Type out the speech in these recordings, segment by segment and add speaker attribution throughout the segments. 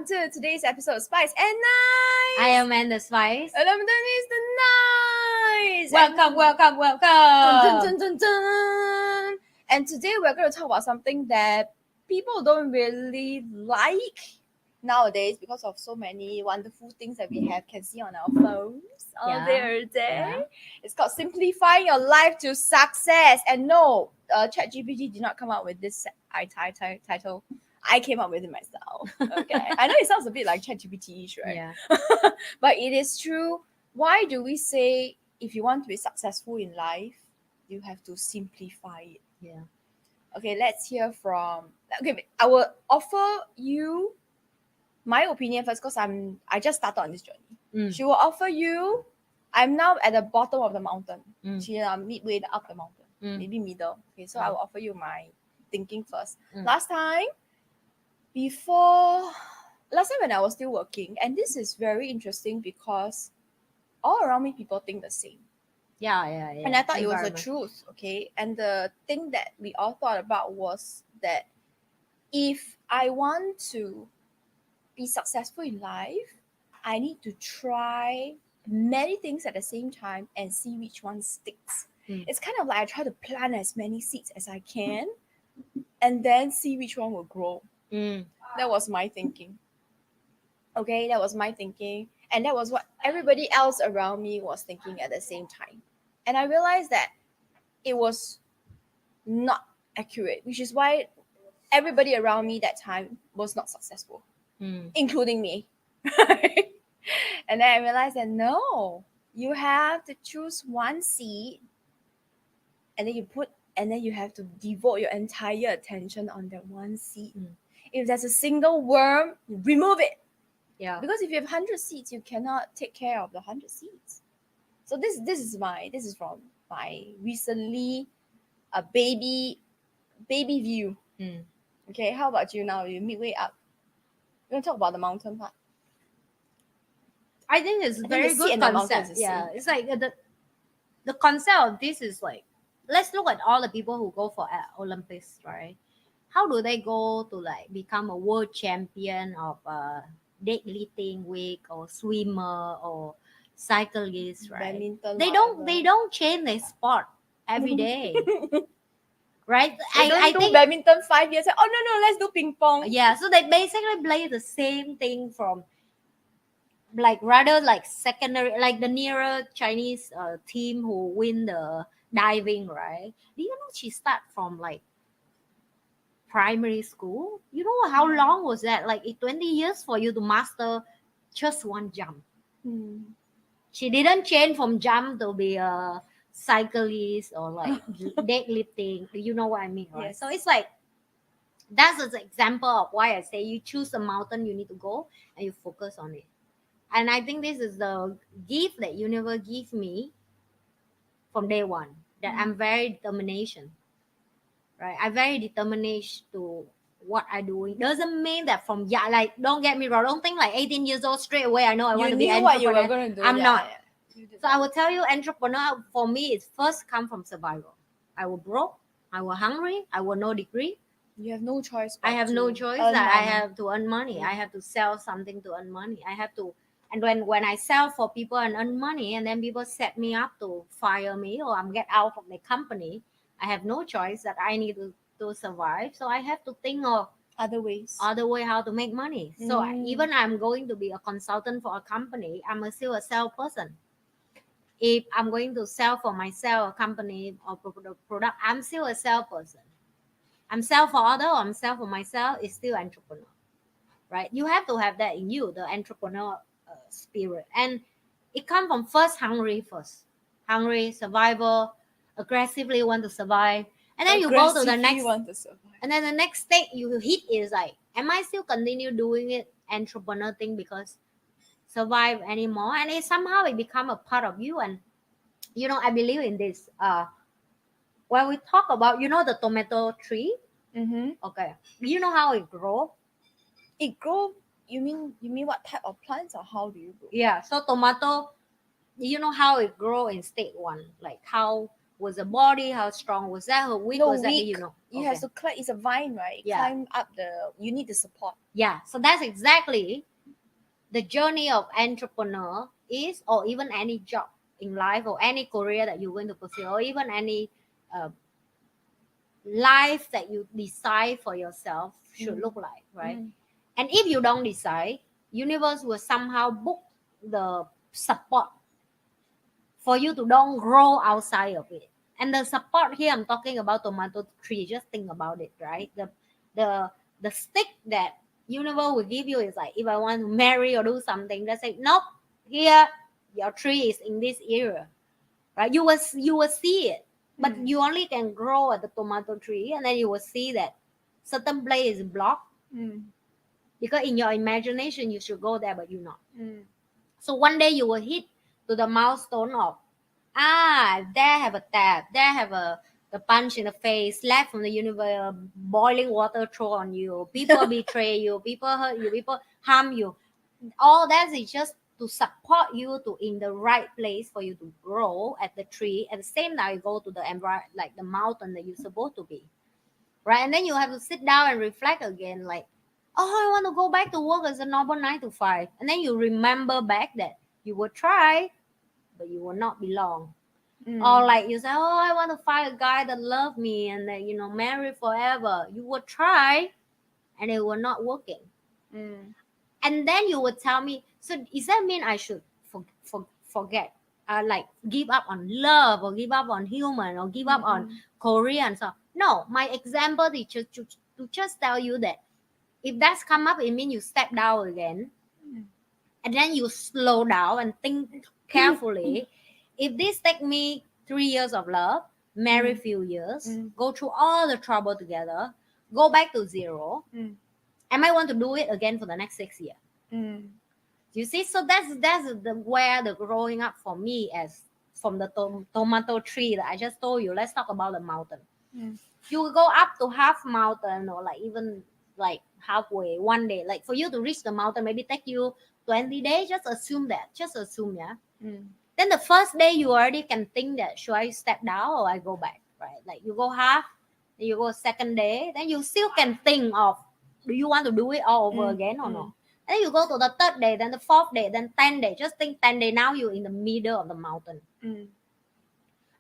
Speaker 1: to today's episode of Spice and Nice.
Speaker 2: I am Amanda Spice.
Speaker 1: And I'm Denise the Nice.
Speaker 2: Welcome.
Speaker 1: Dun, dun, dun, dun. And today we're going to talk about something that people don't really like nowadays because of so many wonderful things that we can see on our phones all day, every day.
Speaker 2: Yeah.
Speaker 1: It's called simplifying your life to success. And no, ChatGPT did not come up with this title. I came up with it myself. Okay. I know it sounds a bit like ChatGPT-ish, right?
Speaker 2: Yeah.
Speaker 1: But it is true. Why do we say if you want to be successful in life, you have to simplify it?
Speaker 2: Yeah.
Speaker 1: Okay, let's hear from. Okay, I will offer you my opinion first because I just started on this journey. She will offer you. I'm now at the bottom of the mountain. She's midway up the mountain, maybe middle. Okay, so I will offer you my thinking first. Last time when I was still working, and this is very interesting because all around me people think the same.
Speaker 2: Yeah.
Speaker 1: And I thought it was the truth, okay? And the thing that we all thought about was that if I want to be successful in life, I need to try many things at the same time and see which one sticks. It's kind of like I try to plant as many seeds as I can and then see which one will grow. That was my thinking. Okay, that was my thinking. And that was what everybody else around me was thinking at the same time. And I realized that it was not accurate, which is why everybody around me that time was not successful, including me. And then I realized that no, you have to choose one seed and then you have to devote your entire attention on that one seed. If there's a single worm, remove it.
Speaker 2: Yeah.
Speaker 1: Because if you have 100 seeds, you cannot take care of the 100 seeds. So this is from my recently a baby view. Okay, how about you now? You're midway up. We're gonna talk about the mountain part.
Speaker 2: I think it's
Speaker 1: I think
Speaker 2: very
Speaker 1: the seed
Speaker 2: good
Speaker 1: and the mountain
Speaker 2: concept.
Speaker 1: is the
Speaker 2: Yeah.
Speaker 1: same.
Speaker 2: It's like the concept of this is like, let's look at all the people who go for Olympics, right? How do they go to like become a world champion of deadlifting weight or swimmer or cyclist, right?
Speaker 1: Badminton,
Speaker 2: They don't change their sport every day. Right?
Speaker 1: I
Speaker 2: think
Speaker 1: badminton 5 years. Oh no, let's do ping pong.
Speaker 2: yeah, so they basically play the same thing from like rather like secondary, like the nearer Chinese team who win the diving, right? Do you know she start from like primary school? You know how long was that? Like 20 years for you to master just one jump. She didn't change from jump to be a cyclist or like deadlifting. You know what I mean, right?
Speaker 1: Yes.
Speaker 2: So it's like that's an example of why I say you choose a mountain you need to go and you focus on it. And I think this is the gift that universe give me from day one, that I'm very determination, right? I'm very determined to what I doing. Doesn't mean that from like don't get me wrong, don't think like 18 years old straight away I know I want to be
Speaker 1: knew
Speaker 2: entrepreneur.
Speaker 1: what you were going to do.
Speaker 2: I'm not.
Speaker 1: You did
Speaker 2: So I will tell you, entrepreneur for me is first come from survival. I was broke, I was hungry, I was no degree.
Speaker 1: You have no choice.
Speaker 2: I have no choice that I have to earn money. I have to sell something to earn money. I have to, and when I sell for people and earn money, and then people set me up to fire me or I'm get out of the company, I have no choice that I need to survive. So I have to think of
Speaker 1: other ways
Speaker 2: how to make money. So even I'm going to be a consultant for a company, I'm still a salesperson. If I'm going to sell for myself a company or product, I'm still a salesperson. I'm sell for other, I'm sell for myself, it's still entrepreneur, right? You have to have that in you, the entrepreneur spirit. And it comes from hungry, survival, aggressively want to survive. And then you go to the next, and then the next stage you hit is like, am I still continue doing it entrepreneur thing because survive anymore? And it somehow it become a part of you. And you know, I believe in this. When we talk about, you know, the tomato tree, okay, you know how it grow?
Speaker 1: It grow. You mean what type of plants or how do you grow?
Speaker 2: Yeah, so tomato, you know how it grow in stage one, like how was the body, how strong was that, how weak
Speaker 1: No,
Speaker 2: was that,
Speaker 1: weak.
Speaker 2: you know.
Speaker 1: You
Speaker 2: Okay.
Speaker 1: have to climb. It's a vine, right?
Speaker 2: Yeah.
Speaker 1: Climb up the. You need the support.
Speaker 2: Yeah, so that's exactly the journey of entrepreneur is, or even any job in life, or any career that you're going to pursue, or even any uh, life that you decide for yourself should look like, right? And if you don't decide, universe will somehow book the support for you to don't grow outside of it. And the support here, I'm talking about tomato tree. Just think about it, right? The the stick that universe will give you is like, if I want to marry or do something, they say nope. Here, your tree is in this area, right? You will see it, but you only can grow at the tomato tree, and then you will see that certain place is blocked because in your imagination you should go there, but you're not. So one day you will hit to the milestone of, there have a tap, there have a the punch in the face, slap from the universe, boiling water throw on you, people betray you, people hurt you, people harm you. All that is just to support you to in the right place for you to grow at the tree. At the same time, you go to the environment, like the mountain that you're supposed to be, right? And then you have to sit down and reflect again, like, oh, I want to go back to work as a normal 9 to 5, and then you remember back that you will try, but you will not belong. Or like you say, oh, I want to find a guy that love me and that marry forever. You will try, and it will not working. And then you would tell me, so does that mean I should forget, like give up on love, or give up on human, or give up on Korean? So no, my example is to just tell you that if that's come up, it means you step down again, and then you slow down and think carefully. If this take me 3 years of love, marry few years, go through all the trouble together, go back to zero, I might want to do it again for the next 6 years. You see, so that's the where the growing up for me, as from the tomato tree that I just told you. Let's talk about the mountain. You go up to half mountain, or like even like halfway one day. Like for you to reach the mountain, maybe take you 20 days. Just assume that. Just assume, yeah. Then the first day you already can think that, should I step down or I go back, right? Like you go half, then you go second day, then you still can think of, do you want to do it all over again or not? Then you go to the third day, then the fourth day, then 10 days. Just think 10 days, now you're in the middle of the mountain.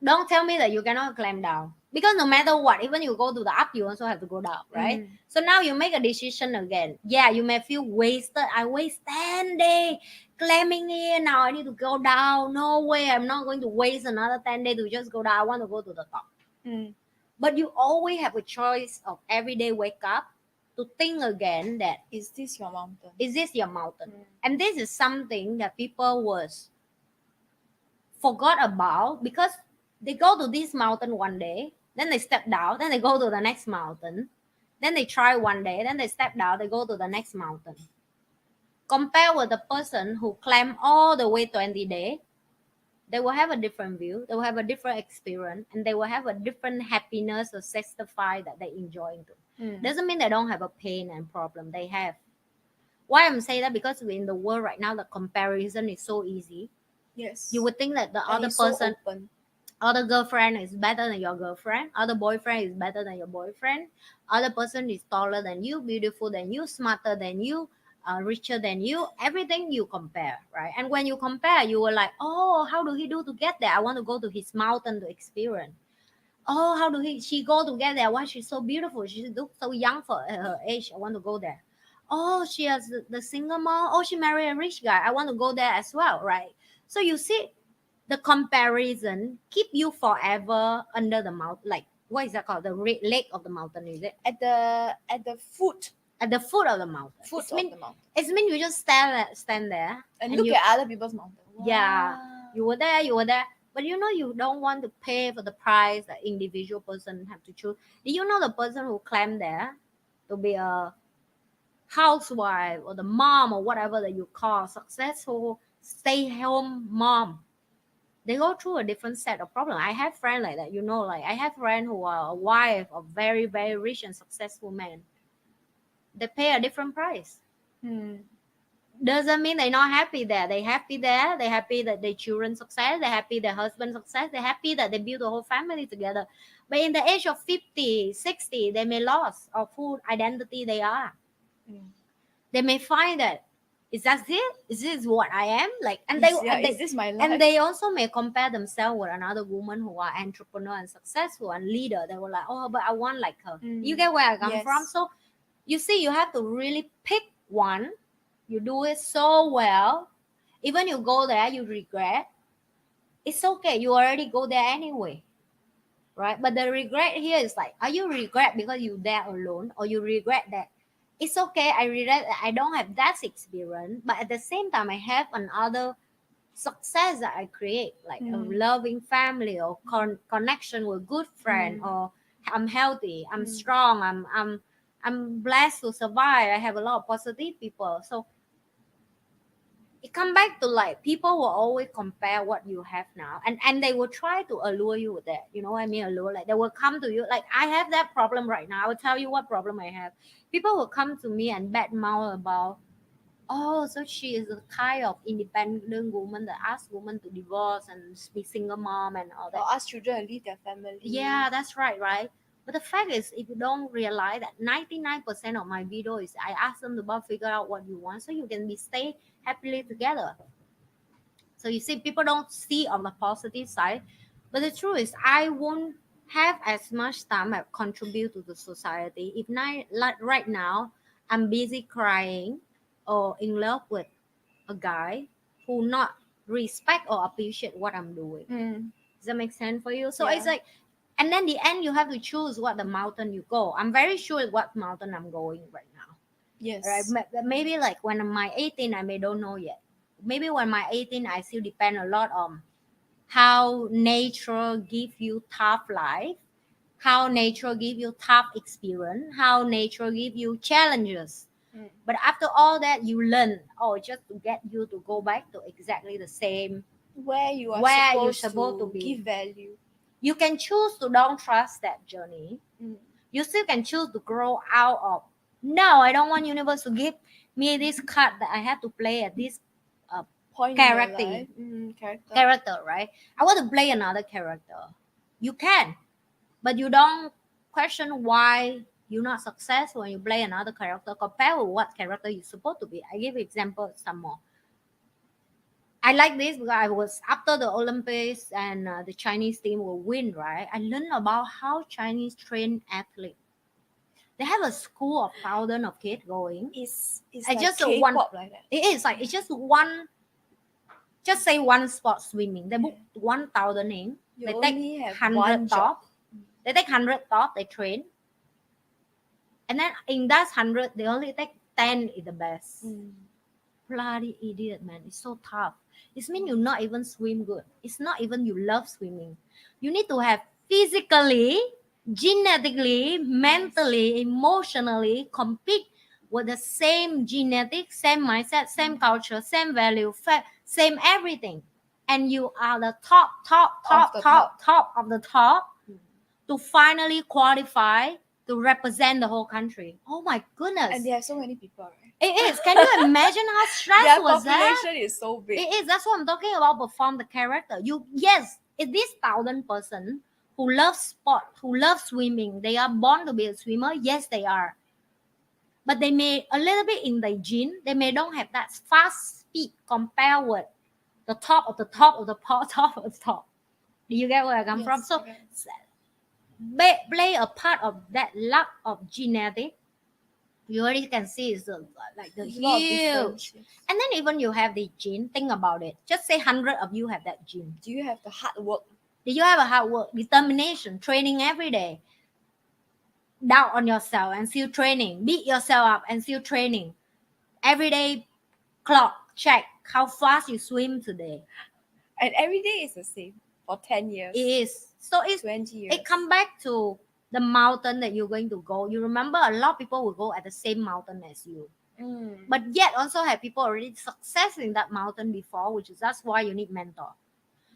Speaker 2: Don't tell me that you cannot climb down. Because no matter what, even you go to the up, you also have to go down, right? So now you make a decision again. Yeah, you may feel wasted. I waste 10 days climbing here. Now I need to go down. No way, I'm not going to waste another 10 days to just go down. I want to go to the top. But you always have a choice of every day wake up to think again that,
Speaker 1: is this your mountain?
Speaker 2: Is this your mountain? And this is something that people was forgot about, because they go to this mountain one day, then they step down, then they go to the next mountain, then they try one day, then they step down, they go to the next mountain. Compare with the person who climb all the way 20 days, they will have a different view, they will have a different experience, and they will have a different happiness or satisfy that they enjoying too. Doesn't mean they don't have a pain and problem. They have. Why I'm saying that? Because we're in the world right now, the comparison is so easy.
Speaker 1: Yes.
Speaker 2: You would think that the other person, other girlfriend is better than your girlfriend, other boyfriend is better than your boyfriend, other person is taller than you, beautiful than you, smarter than you, richer than you. Everything you compare, right? And when you compare, you were like, oh, how do he do to get there? I want to go to his mountain to experience. Oh, how do she go to get there? Why she's so beautiful? She looks so young for her age. I want to go there. Oh, she has the single mom. Oh, she married a rich guy. I want to go there as well, right? So you see, the comparison keep you forever under the mountain. Like, what is that called? The leg of the mountain, is it?
Speaker 1: At the foot.
Speaker 2: At the foot of the mountain.
Speaker 1: Foot of the mountain.
Speaker 2: It means you just stand there
Speaker 1: and look at other people's mountain.
Speaker 2: Wow. Yeah, you were there. But you don't want to pay for the price that individual person have to choose. Do you know the person who climbed there to be a housewife or the mom or whatever that you call successful stay-home mom? They go through a different set of problems. I have friends like that, like I have friends who are a wife of very, very rich and successful men. They pay a different price. Doesn't mean they're not happy there. They happy there. They happy that their children success. They happy their husband success. They happy that they build a whole family together. But in the age of 50, 60, they may lost of who identity they are.
Speaker 1: Mm.
Speaker 2: They may find that is that it? Is this what I am? Like, and
Speaker 1: Is this my life?
Speaker 2: and they also may compare themselves with another woman who are entrepreneur and successful and leader. They were like, oh, but I want like her. You get where I come from?
Speaker 1: Yes.
Speaker 2: So you see, you have to really pick one. You do it so well. Even you go there, you regret. It's okay. You already go there anyway. Right? But the regret here is like, are you regret because you there alone, or you regret that it's okay, I regret that I don't have that experience, but at the same time I have another success that I create, like a loving family or connection with good friend, or I'm healthy, I'm strong, I'm blessed to survive, I have a lot of positive people. So it come back to like people will always compare what you have now, and they will try to allure you with that, you know what I mean, allure, like they will come to you like, I have that problem right now, I will tell you what problem I have. People will come to me and badmouth about, oh, so she is a kind of independent woman that asks women to divorce and be single mom and all that.
Speaker 1: Or ask children to leave their family.
Speaker 2: Yeah, that's right, right? But the fact is, if you don't realize that 99% of my video is I ask them to about figure out what you want so you can be stay happily together. So you see, people don't see on the positive side. But the truth is, I won't have as much time to contribute to the society if not, like right now I'm busy crying or in love with a guy who not respect or appreciate what I'm doing. Does that make sense for you? So it's like, and then the end you have to choose what the mountain you go. I'm very sure what mountain I'm going right now.
Speaker 1: Yes.
Speaker 2: Right? Maybe like when I'm my 18, I may don't know yet. Maybe when my 18, I still depend a lot on how nature give you tough life, how nature give you tough experience, how nature give you challenges. But after all that, you learn, oh, just to get you to go back to exactly the same
Speaker 1: where you're
Speaker 2: supposed to be.
Speaker 1: Give value.
Speaker 2: You can choose to don't trust that journey. You still can choose to grow out of, no, I don't want universe to give me this card that I have to play at this
Speaker 1: point
Speaker 2: character, right? I want to play another character. You can, but you don't question why you're not successful when you play another character compared with what character you're supposed to be. I give example some more. I like this because I was after the Olympics and the Chinese team will win, right? I learned about how Chinese train athletes. They have a school of thousands of kids going.
Speaker 1: It's
Speaker 2: like
Speaker 1: just K-pop one, like that.
Speaker 2: It is like it's just one. Just say one sport swimming. They book 1,000 in. They take 100 top. They take 100 top. They train, and then in that 100, they only take 10 is the best. Bloody idiot, man! It's so tough. It means you not even swim good. It's not even you love swimming. You need to have physically, genetically, mentally, emotionally compete with the same genetics, same mindset, same culture, same value, same everything. And you are the top of the top to finally qualify to represent the whole country. Oh my goodness.
Speaker 1: And they have so many people, right?
Speaker 2: It is. Can you imagine how stressful was that?
Speaker 1: Their population is so big.
Speaker 2: It is. That's what I'm talking about. Perform the character. Yes, it is 1,000 person who love sport, who love swimming. They are born to be a swimmer. Yes, they are. But they may a little bit in the gene. They may don't have that fast speed compared with the top of the top of the top of the top. Do you get where I come from? So play a part of that lack of genetic. You already can see it's like the huge. And then even you have the gene, think about it. Just say 100 of you have that gene.
Speaker 1: Do you have the hard work?
Speaker 2: Do you have a hard work, determination, training every day? Doubt on yourself and still training. Beat yourself up and still training. Every day clock, check how fast you swim today.
Speaker 1: And every day is the same for 10 years.
Speaker 2: It is. So it's
Speaker 1: 20 years.
Speaker 2: It come back to the mountain that you're going to go. You remember a lot of people will go at the same mountain as you. But yet also have people already success in that mountain before, which is that's why you need mentor.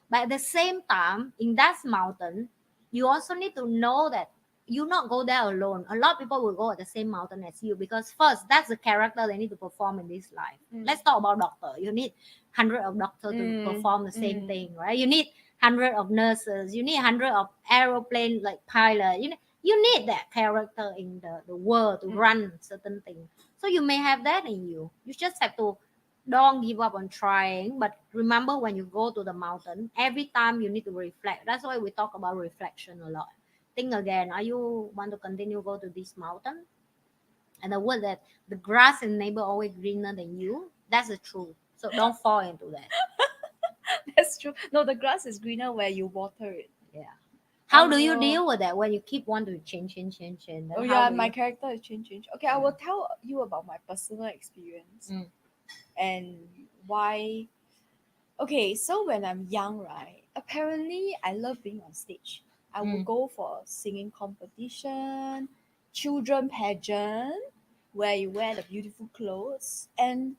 Speaker 2: But at the same time, in that mountain, you also need to know that you not go there alone. A lot of people will go at the same mountain as you, because first, that's the character they need to perform in this life. Let's talk about doctor. You need 100 of doctors to perform the same thing, right? You need 100 of nurses. You need 100 of aeroplane like pilot. You need that character in the world to run certain things. So you may have that in you. You just have to don't give up on trying. But remember, when you go to the mountain, every time you need to reflect. That's why we talk about reflection a lot. Think again, are you want to continue go to this mountain? And the word that the grass in neighbor always greener than you, that's the truth. So don't fall into that.
Speaker 1: That's true. No, the grass is greener where you water it.
Speaker 2: Yeah. How do you
Speaker 1: know.
Speaker 2: deal with that when you keep want to change? Then
Speaker 1: Oh
Speaker 2: how
Speaker 1: yeah,
Speaker 2: do
Speaker 1: my
Speaker 2: you-
Speaker 1: character is change. Okay, I will tell you about my personal experience and why. Okay, so when I'm young, right? Apparently, I love being on stage. I would go for singing competition, children pageant, where you wear the beautiful clothes, and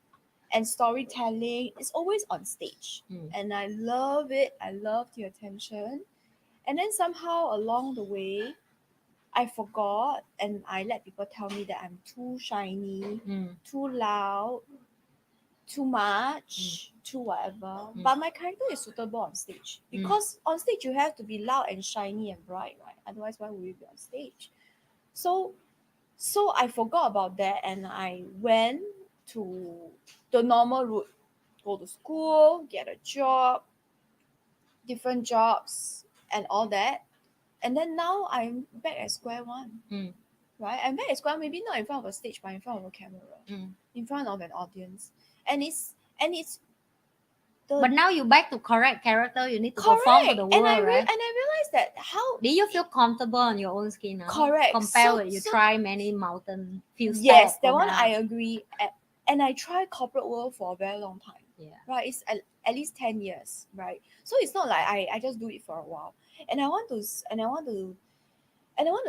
Speaker 1: storytelling. It's always on stage, and I love it. I love the attention, and then somehow along the way, I forgot, and I let people tell me that I'm too shiny, too loud, too much, too whatever. But my character is suitable on stage because on stage you have to be loud and shiny and bright, right? Otherwise, why would you be on stage? So, I forgot about that, and I went to the normal route: go to school, get a job, different jobs, and all that. And then now I'm back at square one. Right? I'm back at square one, maybe not in front of a stage, but in front of a camera, in front of an audience. And it's
Speaker 2: But now you back to correct character. You need to perform
Speaker 1: correct.
Speaker 2: for the world, right?
Speaker 1: And I realized that how
Speaker 2: Do you feel comfortable on your own skin now?
Speaker 1: correct
Speaker 2: Compare
Speaker 1: so,
Speaker 2: with you
Speaker 1: so
Speaker 2: try many mountain, few
Speaker 1: yes,
Speaker 2: steps.
Speaker 1: that one I agree. And I tried corporate world for a very long time.
Speaker 2: Yeah.
Speaker 1: Right? It's at least 10 years, right? So it's not like I just do it for a while. And I want to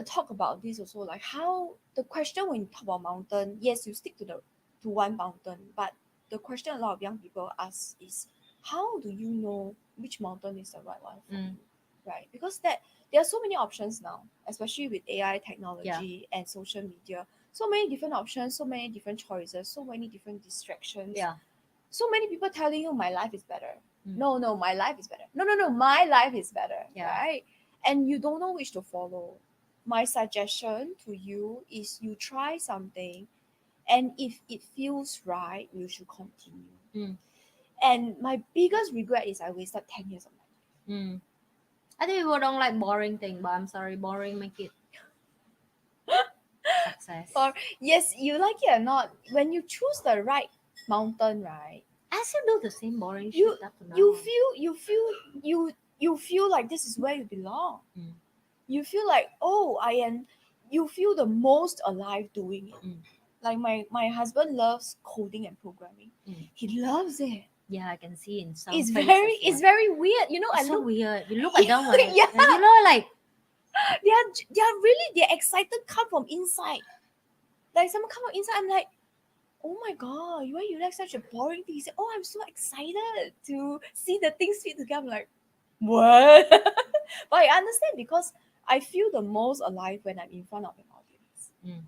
Speaker 1: talk about this also, like how the question when you talk about mountain, yes, you stick to one mountain, but the question a lot of young people ask is, how do you know which mountain is the right one for you, right? Because that there are so many options now, especially with AI technology and social media. So many different options, so many different choices, so many different distractions.
Speaker 2: Yeah.
Speaker 1: So many people telling you my life is better. No, my life is better. No, my life is better, right? And you don't know which to follow. My suggestion to you is you try something, and if it feels right, you should continue. And my biggest regret is I wasted 10 years of my life.
Speaker 2: I think people don't like boring thing, but I'm sorry, boring make it success.
Speaker 1: Or yes, you like it or not, when you choose the right mountain, right?
Speaker 2: I still do the same boring
Speaker 1: You
Speaker 2: shit up to now.
Speaker 1: you feel like this is where you belong. You feel like, oh, you feel the most alive doing it. Like my husband loves coding and programming. He loves it.
Speaker 2: Yeah, I can see in some
Speaker 1: It's
Speaker 2: faces,
Speaker 1: very weird. You know,
Speaker 2: it's
Speaker 1: I
Speaker 2: so
Speaker 1: look
Speaker 2: weird. You look at them like,
Speaker 1: Yeah.
Speaker 2: you know, like
Speaker 1: they're excited come from inside. Like someone come from inside, I'm like, oh my god, why you like such a boring thing? He said, oh, I'm so excited to see the things fit together. I'm like, what? But I understand because I feel the most alive when I'm in front of an audience.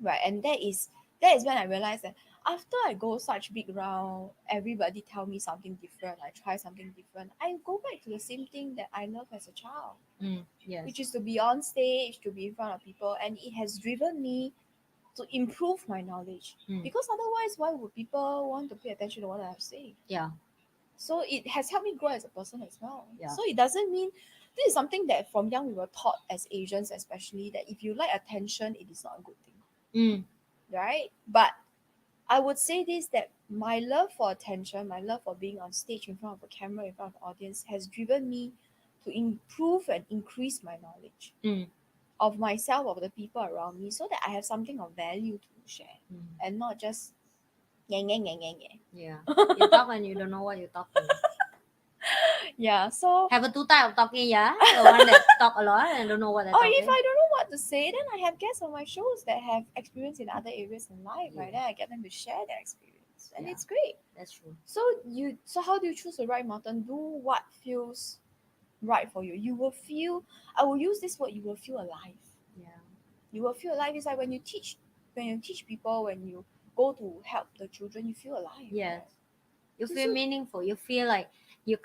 Speaker 1: Right. And that is when I realized that after I go such big round, everybody tell me something different, I try something different, I go back to the same thing that I love as a child.
Speaker 2: yes.
Speaker 1: Which is to be on stage, to be in front of people, and it has driven me to improve my knowledge. Because otherwise, why would people want to pay attention to what I have to say?
Speaker 2: Yeah.
Speaker 1: So it has helped me grow as a person as well.
Speaker 2: Yeah.
Speaker 1: So it doesn't mean this is something that from young we were taught as Asians, especially, that if you like attention, it is not a good thing. Right? But I would say this, that my love for attention, my love for being on stage in front of a camera, in front of an audience, has driven me to improve and increase my knowledge of myself, of the people around me, so that I have something of value to share and not just yeah.
Speaker 2: You talk and you don't know what you're talking.
Speaker 1: Yeah, so
Speaker 2: Have a two type of talking, yeah? The one that talk a lot and don't know what they're
Speaker 1: or
Speaker 2: talking.
Speaker 1: if I don't know what to say, then I have guests on my shows that have experience in other areas in life, right? Then I get them to share their experience, and it's great.
Speaker 2: That's true.
Speaker 1: So how do you choose the right mountain? Do what feels right for you. You will feel, I will use this word, you will feel alive. You will feel alive. It's like when you teach people, when you go to help the children, you feel alive.
Speaker 2: Yes. You
Speaker 1: So-
Speaker 2: feel
Speaker 1: so-
Speaker 2: meaningful. You feel like you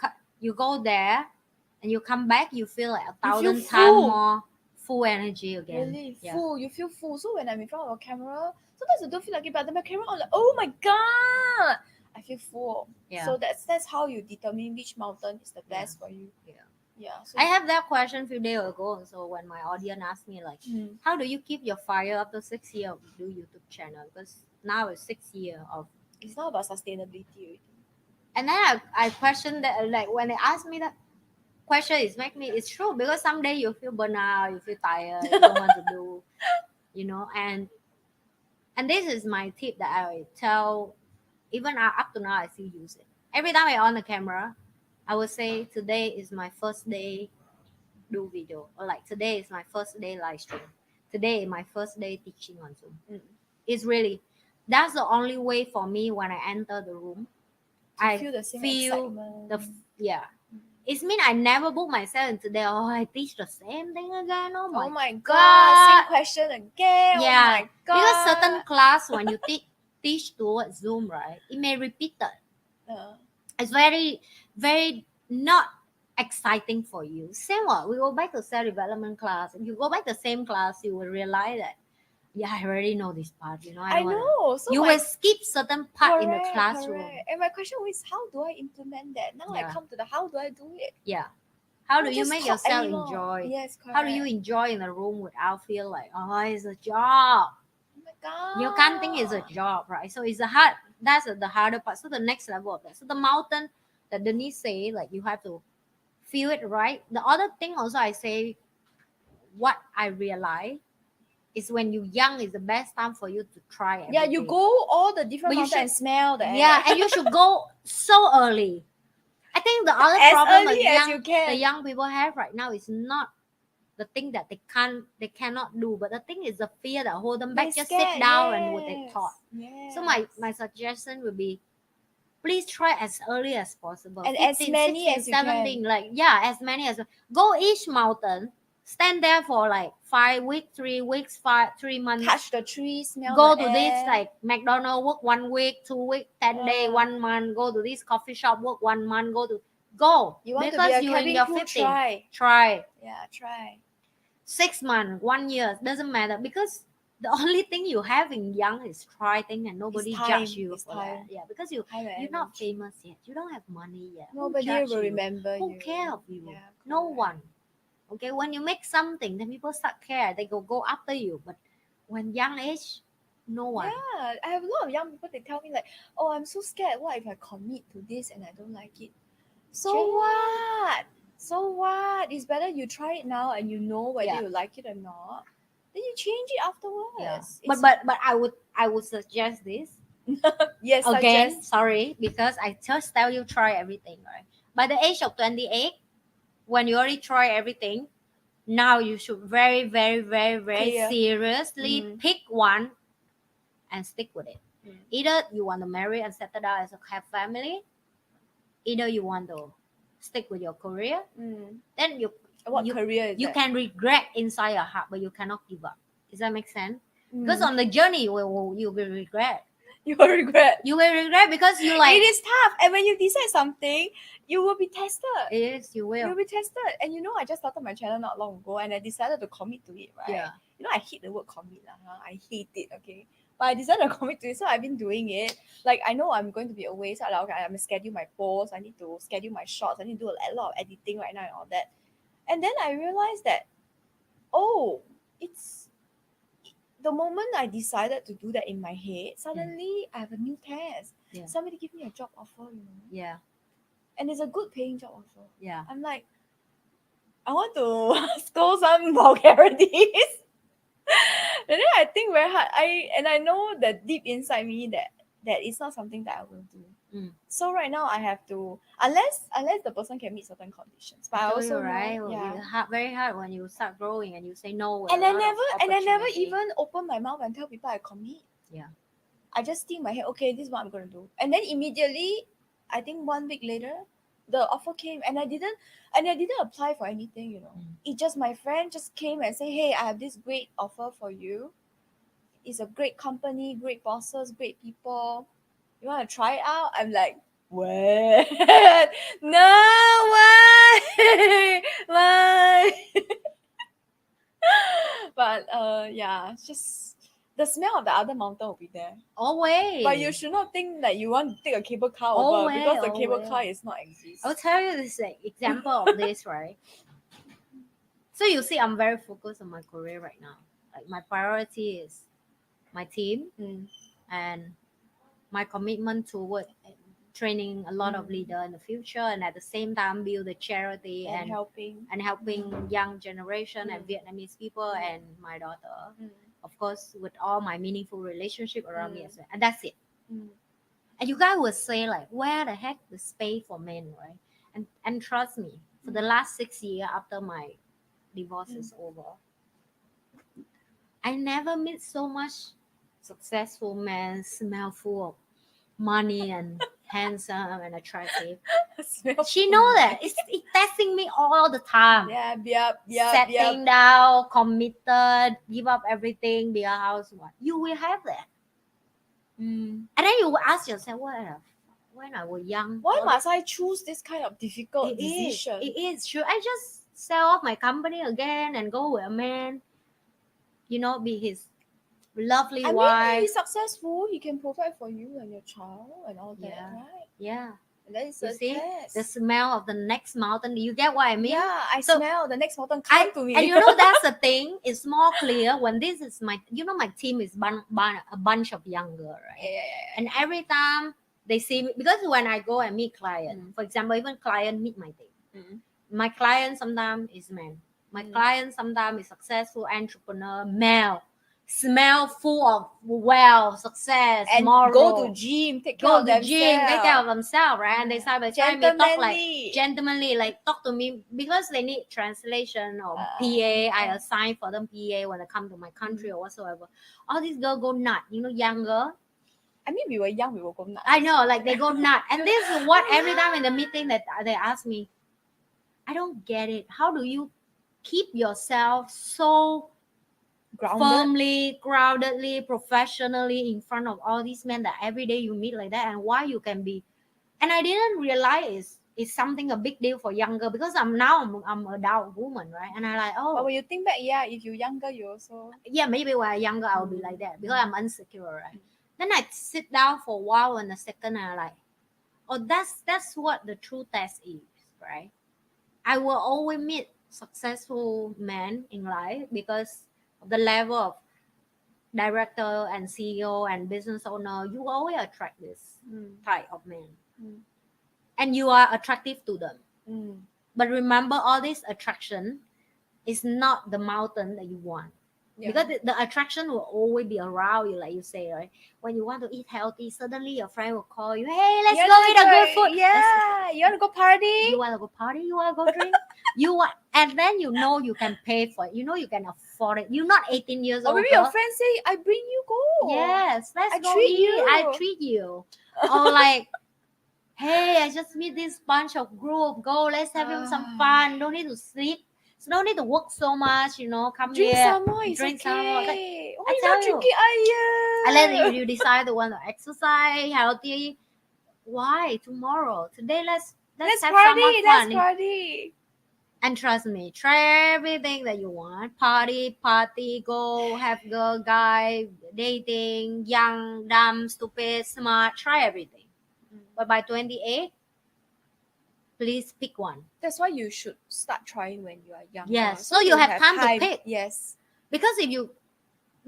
Speaker 2: go there and you come back, you feel like a
Speaker 1: You feel
Speaker 2: 1,000 times
Speaker 1: full.
Speaker 2: more full energy again.
Speaker 1: Really
Speaker 2: Yeah.
Speaker 1: full. You feel full. So when I'm in front of a camera, sometimes I don't feel like it, but then my camera on, like, oh my god, I feel full.
Speaker 2: Yeah.
Speaker 1: So that's how you determine which mountain is the
Speaker 2: Yeah.
Speaker 1: best for you.
Speaker 2: Yeah.
Speaker 1: Yeah. So
Speaker 2: I have that question a few days ago. So when my audience asked me like,
Speaker 1: Mm.
Speaker 2: how do you keep your fire after 6 years of do YouTube channel? Because now it's 6 years of,
Speaker 1: It's not about sustainability already.
Speaker 2: and then I questioned that, like when they asked me that question, it's true, because someday you feel burnt out, you feel tired, you don't want to do, and this is my tip that I tell, even up to now I still use it. Every time I on the camera, I would say today is my first day do video, or like today is my first day live stream. Today is my first day teaching on Zoom. It's really, that's the only way for me when I enter the room. I
Speaker 1: feel the same
Speaker 2: feel
Speaker 1: excitement.
Speaker 2: yeah. It means I never book myself into there. Oh, I teach the same thing again. Oh my,
Speaker 1: Oh my
Speaker 2: God.
Speaker 1: god, same question again.
Speaker 2: Yeah,
Speaker 1: Oh my god.
Speaker 2: because certain class when you teach towards Zoom, right, it may repeat that. It's very, very not exciting for you. Same what we go back to self development class. If you go back to the same class, you will realize that I already know this part.
Speaker 1: I know. So
Speaker 2: you will skip certain part in the classroom.
Speaker 1: Correct. And my question was, how do I implement that? Now I come to the how do I do it?
Speaker 2: Yeah. How do
Speaker 1: Not
Speaker 2: you
Speaker 1: just
Speaker 2: make
Speaker 1: talk
Speaker 2: yourself
Speaker 1: anymore.
Speaker 2: enjoy?
Speaker 1: Yes, correct.
Speaker 2: How do you enjoy in the room without feel like, oh, it's a job?
Speaker 1: Oh my god.
Speaker 2: You can't think it's a job, right? So it's that's the harder part. So the next level of that. So the mountain that Denise say, like you have to feel it, right? The other thing also I say, what I realize is when you're young is the best time for you to try everything.
Speaker 1: Yeah, you go all the different mountains and smell the air.
Speaker 2: Yeah, and you should go so early. I think the other
Speaker 1: as
Speaker 2: problem
Speaker 1: early as you can.
Speaker 2: the young people have right now is not the thing that they cannot do, but the thing is the fear that hold them back. Just sit down and would they thought.
Speaker 1: Yes.
Speaker 2: So my suggestion would be, please try as early as possible.
Speaker 1: And
Speaker 2: 15,
Speaker 1: as many
Speaker 2: 16,
Speaker 1: as you
Speaker 2: 17,
Speaker 1: can.
Speaker 2: like as many as go each mountain, stand there for like 5 weeks, 3 weeks, 3 months.
Speaker 1: Touch the tree, smell
Speaker 2: go
Speaker 1: the
Speaker 2: to
Speaker 1: air.
Speaker 2: this like McDonald's, work 1 week, 2 weeks, 10 days, 1 month. Go to this coffee shop, work 1 month. Go
Speaker 1: You want
Speaker 2: because
Speaker 1: to be a
Speaker 2: you're in your
Speaker 1: cabin crew,
Speaker 2: 15.
Speaker 1: Try. Yeah, try.
Speaker 2: 6 months, 1 year, doesn't matter, because the only thing you have in young is try thing, and nobody judge you for that. Yeah, because you're not famous yet, you don't have money yet.
Speaker 1: Nobody will remember
Speaker 2: you. Who care of you? Yeah, no one. Okay, when you make something, then people start care. They go after you. But when young age, no one.
Speaker 1: Yeah, I have a lot of young people. They tell me like, "Oh, I'm so scared. What if I commit to this and I don't like it? So what? So what? It's better you try it now and you know whether you like it or not. Then you change it afterwards.
Speaker 2: Yeah. But I would suggest this.
Speaker 1: Yes.
Speaker 2: Again,
Speaker 1: Suggest.
Speaker 2: sorry, because I just tell you try everything, right? By the age of 28, when you already try everything, now you should very, very, very, very seriously pick one and stick with it. Either you want to marry and settle down as a have family, either you want to stick with your career, then
Speaker 1: career is
Speaker 2: you
Speaker 1: that?
Speaker 2: can regret inside your heart, but you cannot give up. Does that make sense? Because on the journey you will regret. You will regret because you like.
Speaker 1: It is tough, and when you decide something, you will be tested.
Speaker 2: Yes, you will.
Speaker 1: You'll be tested, and I just started my channel not long ago, and I decided to commit to it. Right?
Speaker 2: Yeah.
Speaker 1: I hate the word commit, I hate it. Okay, but I decided to commit to it, so I've been doing it. Like I know I'm going to be away, so I'm gonna schedule my posts. I need to schedule my shots. I need to do a lot of editing right now and all that. And then I realized that, it's the moment I decided to do that in my head, suddenly I have a new test.
Speaker 2: Yeah.
Speaker 1: Somebody give me a job offer,
Speaker 2: Yeah.
Speaker 1: And it's a good paying job offer.
Speaker 2: Yeah.
Speaker 1: I'm like, I want to scold some vulgarities. And then I think very hard. I know that deep inside me that it's not something that I will do. So right now I have to, unless the person can meet certain conditions. But I also
Speaker 2: right.
Speaker 1: know,
Speaker 2: it's very hard when you start growing and you say no.
Speaker 1: And I never even open my mouth and tell people I commit.
Speaker 2: Yeah.
Speaker 1: I just think in my head, okay, this is what I'm gonna do. And then immediately, I think 1 week later, the offer came, and I didn't apply for anything, you know. It just, my friend just came and say, hey, I have this great offer for you. It's a great company, great bosses, great people. You want to try it out? I'm like, what? No, why? Why? But yeah, it's just the smell of the other mountain will be there.
Speaker 2: Always.
Speaker 1: But you should not think that you want to take a cable car over, because the cable car is not exist.
Speaker 2: I'll tell you this example of this, right? So you see, I'm very focused on my career right now. Like my priority is my team and my commitment toward training a lot of leader in the future, and at the same time build a charity
Speaker 1: and
Speaker 2: helping young generation and Vietnamese people and my daughter. Of course, with all my meaningful relationship around me as well. And that's it. And you guys would say like, where the heck the space for men, right? And trust me, for the last 6 years after my divorce is over, I never meet so much successful men, smell full of money and handsome and attractive. She know that it's testing me all the time. Setting down, committed, give up everything, be a housewife. You will have that. And then you will ask yourself, when I was young,
Speaker 1: why must I choose this kind of difficult decision?
Speaker 2: It is. Should I just sell off my company again and go with a man? You know, be his lovely wife.
Speaker 1: I mean, he's successful. He can provide for you and your child and all that, right?
Speaker 2: Yeah.
Speaker 1: That is
Speaker 2: you see the smell of the next mountain. You get what I mean?
Speaker 1: Yeah, I smell the next mountain come to me.
Speaker 2: And you know, that's the thing. It's more clear when this is my, you know, my team is a bunch of younger, right?
Speaker 1: Yeah.
Speaker 2: And every time they see me, because when I go and meet client, for example, even client meet my team. My client sometimes is man. My client sometimes is successful entrepreneur, male. Smell full of wealth, success,
Speaker 1: and
Speaker 2: moral.
Speaker 1: Go to gym, take care of
Speaker 2: themselves, right? And they start by trying me talk like gentlemanly, like talk to me because they need translation or PA. I assign for them PA when they come to my country or whatsoever. All these girls go nut, you know, younger.
Speaker 1: I mean, we were young, we will go nut.
Speaker 2: I know, like they go nut. And this is what every time in the meeting that they ask me, I don't get it. How do you keep yourself so firmly, groundedly, professionally in front of all these men that every day you meet like that, and why you can be? And I didn't realize it's something a big deal for younger, because I'm an adult woman, right? And I like,
Speaker 1: but when you think back, if you're younger, you also
Speaker 2: maybe when I'm younger I'll be like that because I'm insecure, right? Then I sit down for a while and a second and I like, that's what the true test is, right? I will always meet successful men in life because the level of director and CEO and business owner, you always attract this type of men. And you are attractive to them. But remember, all this attraction is not the mountain that you want. Because the attraction will always be around you, like you say, right? When you want to eat healthy, suddenly your friend will call you, hey, let's go eat a good food.
Speaker 1: Yeah, you want to go party?
Speaker 2: You want to go party? You want to go drink? And then you know you can pay for it. You know you can afford it. You're not 18 years old.
Speaker 1: Or maybe your friend say, I bring you go.
Speaker 2: Yes, let's go eat. I treat you. Or like, hey, I just meet this bunch of group. Go, let's have some fun. Don't need to sleep. So don't need to work so much, you know. Come
Speaker 1: drink
Speaker 2: here,
Speaker 1: some more.
Speaker 2: Drink
Speaker 1: okay.
Speaker 2: some more.
Speaker 1: Like,
Speaker 2: I tell you, and then you decide to want to exercise healthy. Why tomorrow? Today let's have
Speaker 1: party.
Speaker 2: Some fun.
Speaker 1: Let's party.
Speaker 2: And trust me, try everything that you want. Party, go, have girl, guy, dating, young, dumb, stupid, smart. Try everything. But by 28, please pick one.
Speaker 1: That's why you should start trying when you are young.
Speaker 2: Yes, so you have time to pick.
Speaker 1: Yes.
Speaker 2: Because if you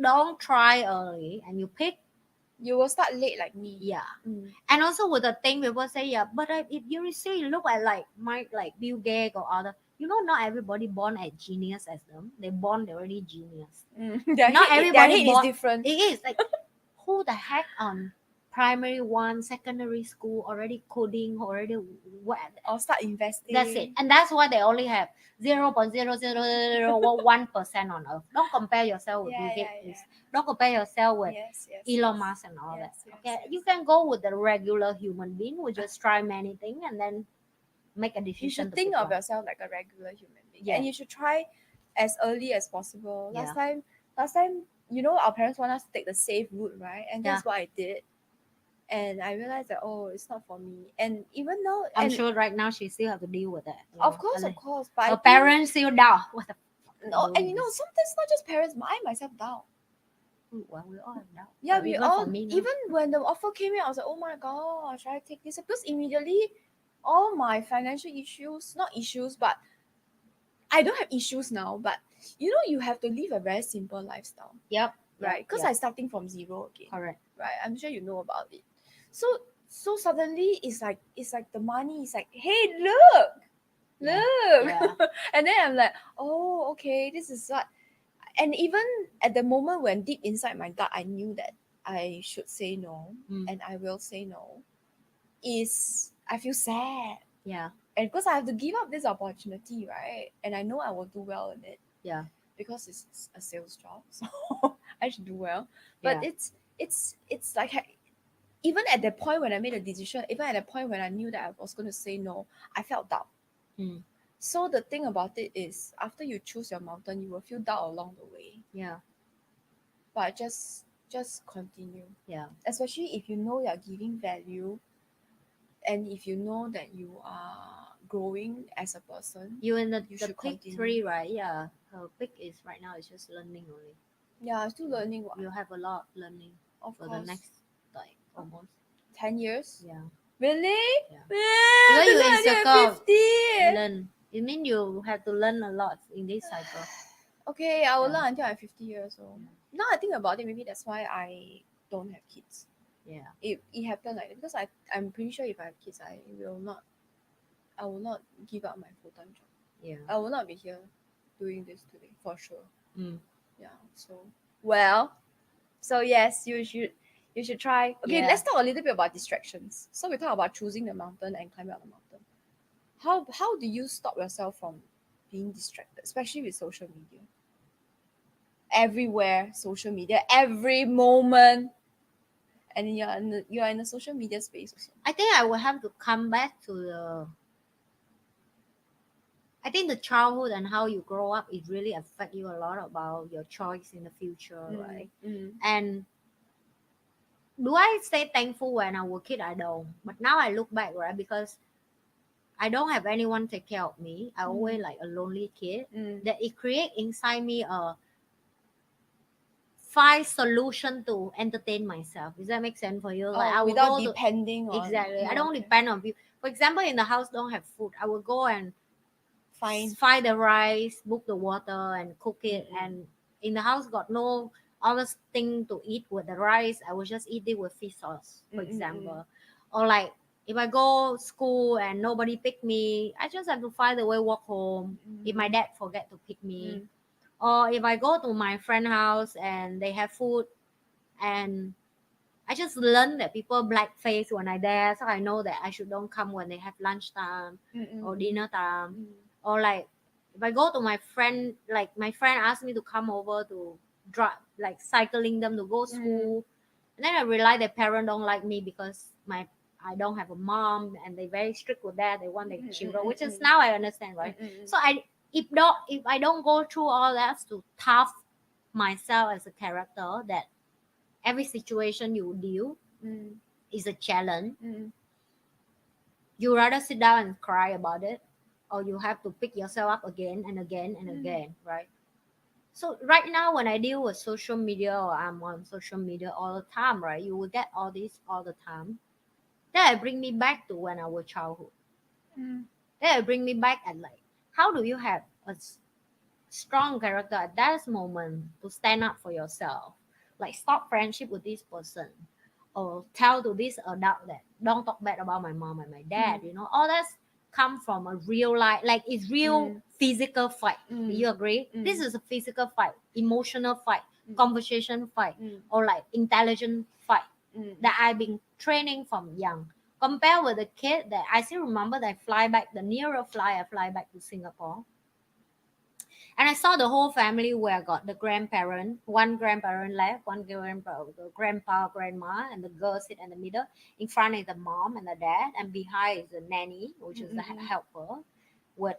Speaker 2: don't try early and you pick,
Speaker 1: you will start late like me.
Speaker 2: Yeah. And also with the thing people say, but if you see, look at like Bill Gates or other, you know, not everybody born as genius as them. They born already genius. Not everybody
Speaker 1: born is different.
Speaker 2: It is like, who the heck on primary one, secondary school already coding, already what?
Speaker 1: Or start investing.
Speaker 2: That's it. And that's why they only have 0.00001% on earth. Don't compare yourself with Bill Gates. Don't compare yourself with Elon Musk and all that. Okay, you can go with the regular human being who just try many things and then make a
Speaker 1: You
Speaker 2: decision
Speaker 1: should
Speaker 2: to
Speaker 1: think
Speaker 2: pick
Speaker 1: of
Speaker 2: one.
Speaker 1: yourself like a regular human being,
Speaker 2: Yeah.
Speaker 1: and you should try as early as possible.
Speaker 2: Yeah.
Speaker 1: Last time, you know, our parents want us to take the safe route, right? And that's
Speaker 2: Yeah.
Speaker 1: what I did. And I realized that, oh, it's not for me. And even now,
Speaker 2: I'm
Speaker 1: and
Speaker 2: sure right now she still have to deal with that. You
Speaker 1: of
Speaker 2: know,
Speaker 1: course,
Speaker 2: and
Speaker 1: of course, but I
Speaker 2: her
Speaker 1: think,
Speaker 2: parents still down. What the fuck
Speaker 1: no,
Speaker 2: they
Speaker 1: and
Speaker 2: doing
Speaker 1: you know,
Speaker 2: this?
Speaker 1: sometimes not just parents, but I myself doubt.
Speaker 2: Well, we all have doubt.
Speaker 1: Yeah,
Speaker 2: Well,
Speaker 1: we
Speaker 2: even for
Speaker 1: all,
Speaker 2: me now.
Speaker 1: even when the offer came in, I was like, oh my gosh, should I take this? Because immediately, all my financial issues, not issues, but I don't have issues now, but you know, you have to live a very simple lifestyle,
Speaker 2: Yep.
Speaker 1: right? Because
Speaker 2: Yep.
Speaker 1: I'm starting from zero again,
Speaker 2: Correct.
Speaker 1: right? I'm sure you know about it. So suddenly it's like the money is like, hey, look,
Speaker 2: Yeah.
Speaker 1: look,
Speaker 2: Yeah.
Speaker 1: and then I'm like, oh, okay, this is what. And even at the moment when deep inside my gut, I knew that I should say no,
Speaker 2: Mm.
Speaker 1: and I will say no. Is I feel sad,
Speaker 2: Yeah.
Speaker 1: and because I have to give up this opportunity, right? And I know I will do well in it
Speaker 2: Yeah.
Speaker 1: because it's a sales job, so I should do well. But
Speaker 2: Yeah.
Speaker 1: it's like even at the point when I made a decision, even at the point when I knew that I was going to say no, I felt doubt.
Speaker 2: Mm.
Speaker 1: So the thing about it is, after you choose your mountain, you will feel doubt along the way.
Speaker 2: Yeah.
Speaker 1: But just continue.
Speaker 2: Yeah.
Speaker 1: Especially if you know you're giving value, and if you know that you are growing as a person,
Speaker 2: You in the
Speaker 1: you
Speaker 2: the
Speaker 1: should
Speaker 2: peak
Speaker 1: continue.
Speaker 2: 3, right? Yeah. Her peak is right now is just learning only.
Speaker 1: Yeah, I'm still learning. What?
Speaker 2: You have a lot learning
Speaker 1: Of
Speaker 2: for the
Speaker 1: course,
Speaker 2: next like almost.
Speaker 1: 10 years.
Speaker 2: Yeah.
Speaker 1: Really?
Speaker 2: Yeah.
Speaker 1: Yeah,
Speaker 2: Because you in
Speaker 1: until I'm
Speaker 2: circle
Speaker 1: 50.
Speaker 2: learn. It means you have to learn a lot in this cycle.
Speaker 1: Okay, I will
Speaker 2: Yeah.
Speaker 1: learn until I'm 50 years old.
Speaker 2: Yeah.
Speaker 1: Now I think about it, maybe that's why I don't have kids.
Speaker 2: Yeah.
Speaker 1: It happened like that because I'm pretty sure if I have kids, I will not give up my full time job.
Speaker 2: Yeah.
Speaker 1: I will not be here doing this today for sure.
Speaker 2: Mm.
Speaker 1: Yeah. So yes, you should try. Okay,
Speaker 2: Yeah.
Speaker 1: let's talk a little bit about distractions. So we talk about choosing the mountain and climbing up the mountain. How do you stop yourself from being distracted, especially with social media? Everywhere, social media, every moment, and you're in the social media space also.
Speaker 2: I think I will have to come back to the. I think the childhood and how you grow up it really affect you a lot about your choice in the future, right? And do I say thankful when I was a kid? I don't. But now I look back, right? Because I don't have anyone take care of me. I always like a lonely kid. That it create inside me a find solution to entertain myself. Does that make sense for you? Like I will
Speaker 1: Without
Speaker 2: go
Speaker 1: depending
Speaker 2: to
Speaker 1: on
Speaker 2: exactly. I don't
Speaker 1: okay.
Speaker 2: depend on people. For example, in the house don't have food. I will go and
Speaker 1: Fine.
Speaker 2: find the rice, book the water, and cook it. And in the house got no other thing to eat with the rice. I will just eat it with fish sauce, for example. Or like if I go school and nobody pick me, I just have to find a way walk home. If my dad forget to pick me, or if I go to my friend house and they have food, and I just learn that people black face when I there, so I know that I should don't come when they have lunchtime or dinner time. Or like if I go to my friend, like my friend asked me to come over to drive, like cycling them to go school, and then I realized that parents don't like me because I don't have a mom and they very strict with that. They want their children, which is now I understand, right? So if I don't go through all that to tough myself as a character that every situation you deal is a challenge. You rather sit down and cry about it, or you have to pick yourself up again and again and again, right? So right now, when I deal with social media or I'm on social media all the time, right? You will get all this all the time. That bring me back to when I was childhood. That bring me back at like, how do you have a strong character at that moment to stand up for yourself? Like stop friendship with this person, or tell to this adult that don't talk bad about my mom and my dad. You know, all that's come from a real life, like it's real physical fight. Do you agree? This is a physical fight, emotional fight, conversation fight, or like intelligent fight that I've been training from young. Compared with the kid that I still remember that I fly back, the nearer fly I fly back to Singapore. And I saw the whole family where I got the grandparent, one grandparent left, one grandpa, grandma, and the girl sit in the middle. In front is the mom and the dad, and behind is the nanny, which is the helper, with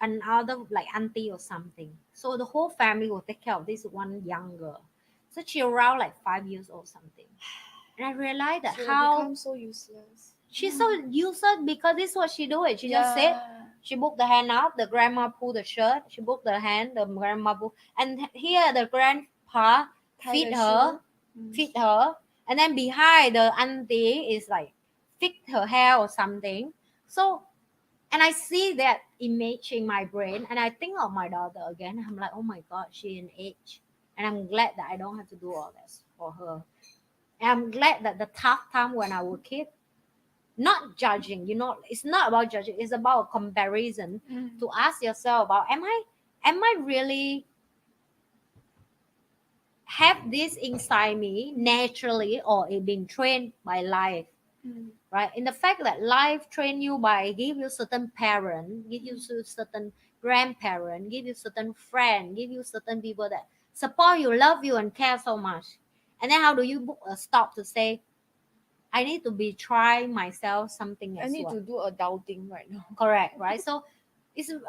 Speaker 2: another like auntie or something. So the whole family will take care of this one young girl. So she around like 5 years old something. And I realized that
Speaker 1: She will
Speaker 2: how
Speaker 1: become so useless.
Speaker 2: she's so useless because this is what she do it. She just sit, she book the hand up, the grandma pull the shirt, she book the hand, the grandma pull, and here the grandpa
Speaker 1: Tie
Speaker 2: feed
Speaker 1: the
Speaker 2: her,
Speaker 1: shoe.
Speaker 2: feed her, and then behind the auntie is like fix her hair or something. So, and I see that image in my brain, and I think of my daughter again. I'm like, oh my god, she in age, and I'm glad that I don't have to do all this for her. And I'm glad that the tough time when I was kid, not judging, it's not about judging, it's about comparison. To ask yourself about, am I really have this inside me naturally, or it being trained by life, right? In the fact that life train you by give you certain parent, give you certain grandparent, give you certain friend, give you certain people that support you, love you, and care so much. And then how do you book a stop to say, I need to be try myself something
Speaker 1: I
Speaker 2: as
Speaker 1: need
Speaker 2: well.
Speaker 1: to do adulting right now.
Speaker 2: Correct, right? So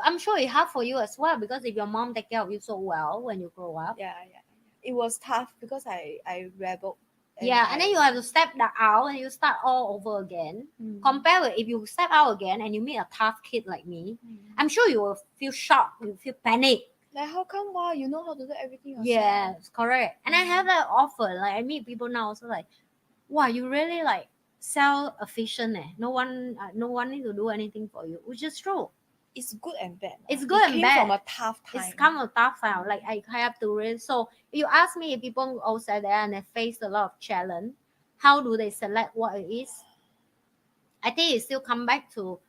Speaker 2: I'm sure it's hard for you as well, because if your mom take care of you so well when you grow up,
Speaker 1: Yeah. It was tough because I rebelled.
Speaker 2: and then you have to step that out and you start all over again. Compare with if you step out again and you meet a tough kid like me, I'm sure you will feel shocked, you feel panic.
Speaker 1: Like, how come? Wow, you know how to do everything yourself.
Speaker 2: Yes, correct. And I have that offer. Like I meet people now also like, wow, you really like self-efficient. No one need to do anything for you, which is true.
Speaker 1: It's good and bad.
Speaker 2: It's good and
Speaker 1: came
Speaker 2: bad.
Speaker 1: from a tough time.
Speaker 2: It's come a tough time. Like I have to really. So if you ask me, if people outside there and they face a lot of challenge, how do they select what it is? I think it still come back to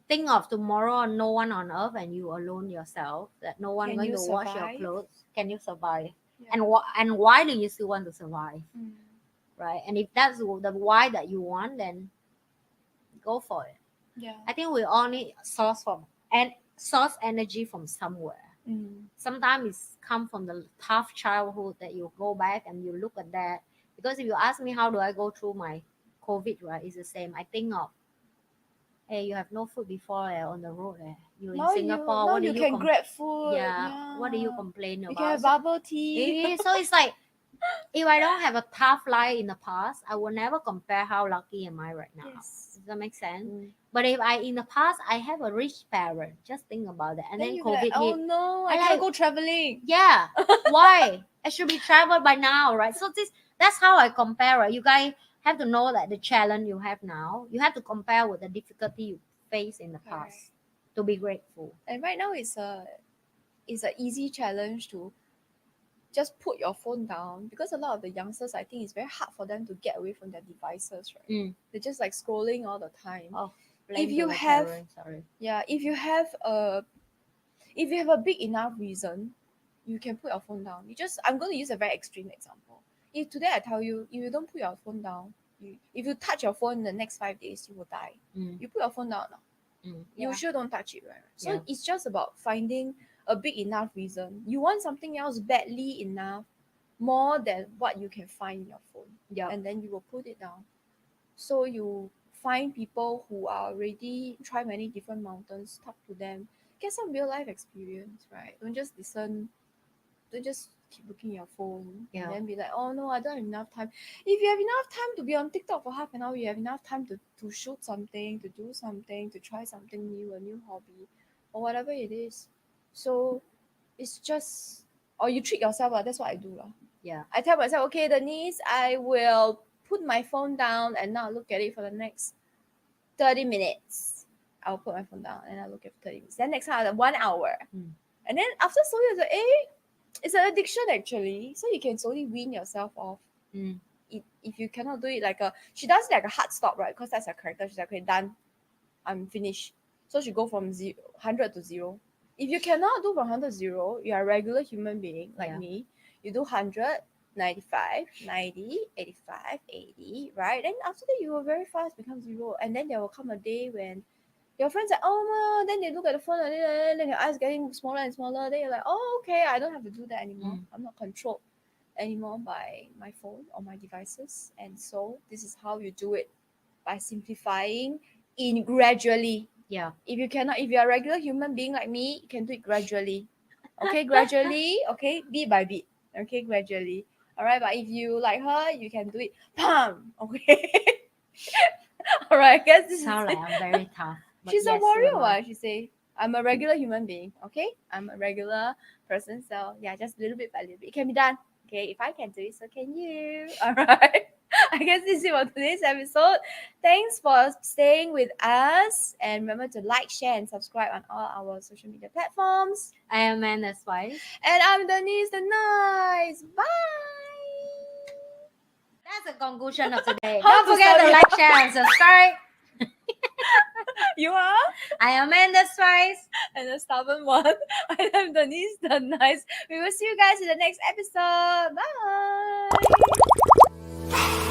Speaker 2: think of tomorrow, no one on earth and you alone yourself, that no one
Speaker 1: Can
Speaker 2: going
Speaker 1: you
Speaker 2: to wash your
Speaker 1: survive?
Speaker 2: clothes. Can you survive?
Speaker 1: Yeah.
Speaker 2: And why do you still want to survive?
Speaker 1: Mm.
Speaker 2: Right? And if that's the why that you want, then go for it.
Speaker 1: Yeah.
Speaker 2: I think we all need source energy from somewhere. Sometimes it's come from the tough childhood that you go back and you look at that. Because if you ask me how do I go through my COVID, right, it's the same. I think of, hey, you have no food before on the road. You in Singapore,
Speaker 1: now
Speaker 2: what do
Speaker 1: you
Speaker 2: you
Speaker 1: can grab food.
Speaker 2: what do you complain about?
Speaker 1: You can have bubble tea.
Speaker 2: So it's like, if I don't have a tough life in the past, I will never compare how lucky am I right now.
Speaker 1: Yes.
Speaker 2: Does that make sense? But if I in the past I have a rich parent, just think about that. And then
Speaker 1: you
Speaker 2: COVID
Speaker 1: like, oh
Speaker 2: hit.
Speaker 1: no, I can't go traveling.
Speaker 2: Yeah. Why? I should be traveled by now, right? So that's how I compare, right? You guys have to know that the challenge you have now, you have to compare with the difficulty you face in the past to be grateful.
Speaker 1: And right now it's an easy challenge to just put your phone down, because a lot of the youngsters, I think it's very hard for them to get away from their devices, right? They're just like scrolling all the time. If you have a big enough reason, you can put your phone down. I'm going to use a very extreme example. If today I tell you, if you don't put your phone down, if you touch your phone in the next 5 days, you will die. You put your phone down now. You sure don't touch it, right? So it's just about finding a big enough reason. You want something else badly enough, more than what you can find in your phone. And then you will put it down. So you find people who are already try many different mountains, talk to them, get some real life experience, right? Don't just keep looking at your phone and then be like, oh no, I don't have enough time. If you have enough time to be on TikTok for half an hour, you have enough time to shoot something, to do something, to try something new, a new hobby, or whatever it is. So it's just, or you treat yourself. That's what I do. I tell myself, okay, Denise, I will put my phone down and not look at it for the next 30 minutes. I'll put my phone down and I'll look at 30 minutes. Then next time, 1 hour. And then after slowly, it's like, it's an addiction actually. So you can slowly wean yourself off. If you cannot do it she does it like a hard stop, right? Because that's her character. She's like, okay, done. I'm finished. So she go from 100 to 0. If you cannot do from 100 to 0, you are a regular human being like me. You do 100, 95, 90, 85, 80, right? Then after that, you will very fast become 0. And then there will come a day when Your friends like, oh, then they look at the phone and then your eyes getting smaller and smaller. Then you're like, oh, okay, I don't have to do that anymore. I'm not controlled anymore by my phone or my devices. And so this is how you do it, by simplifying in gradually.
Speaker 2: Yeah.
Speaker 1: If you're a regular human being like me, you can do it gradually. Okay, gradually. Okay, bit by bit. Okay, gradually. All right, but if you like her, you can do it. Pam. Okay. All right, I guess this
Speaker 2: Sound
Speaker 1: is
Speaker 2: like I'm very tough. But
Speaker 1: she's
Speaker 2: yes,
Speaker 1: a warrior.
Speaker 2: you're not.
Speaker 1: What she say? I'm a regular human being. Okay, I'm a regular person. So yeah, just little bit by little bit, it can be done. Okay, if I can do it, so can you. All right. I guess this is it for today's episode. Thanks for staying with us, and remember to like, share, and subscribe on all our social media platforms.
Speaker 2: I am Amanda Spice.
Speaker 1: And I'm Denise the Nice. Bye.
Speaker 2: That's the conclusion of today.
Speaker 1: How
Speaker 2: Don't
Speaker 1: to
Speaker 2: forget to
Speaker 1: study
Speaker 2: like, share, and subscribe.
Speaker 1: You are?
Speaker 2: I am Amanda Spice.
Speaker 1: And the stubborn one. I am Denise the Nice. We will see you guys in the next episode. Bye.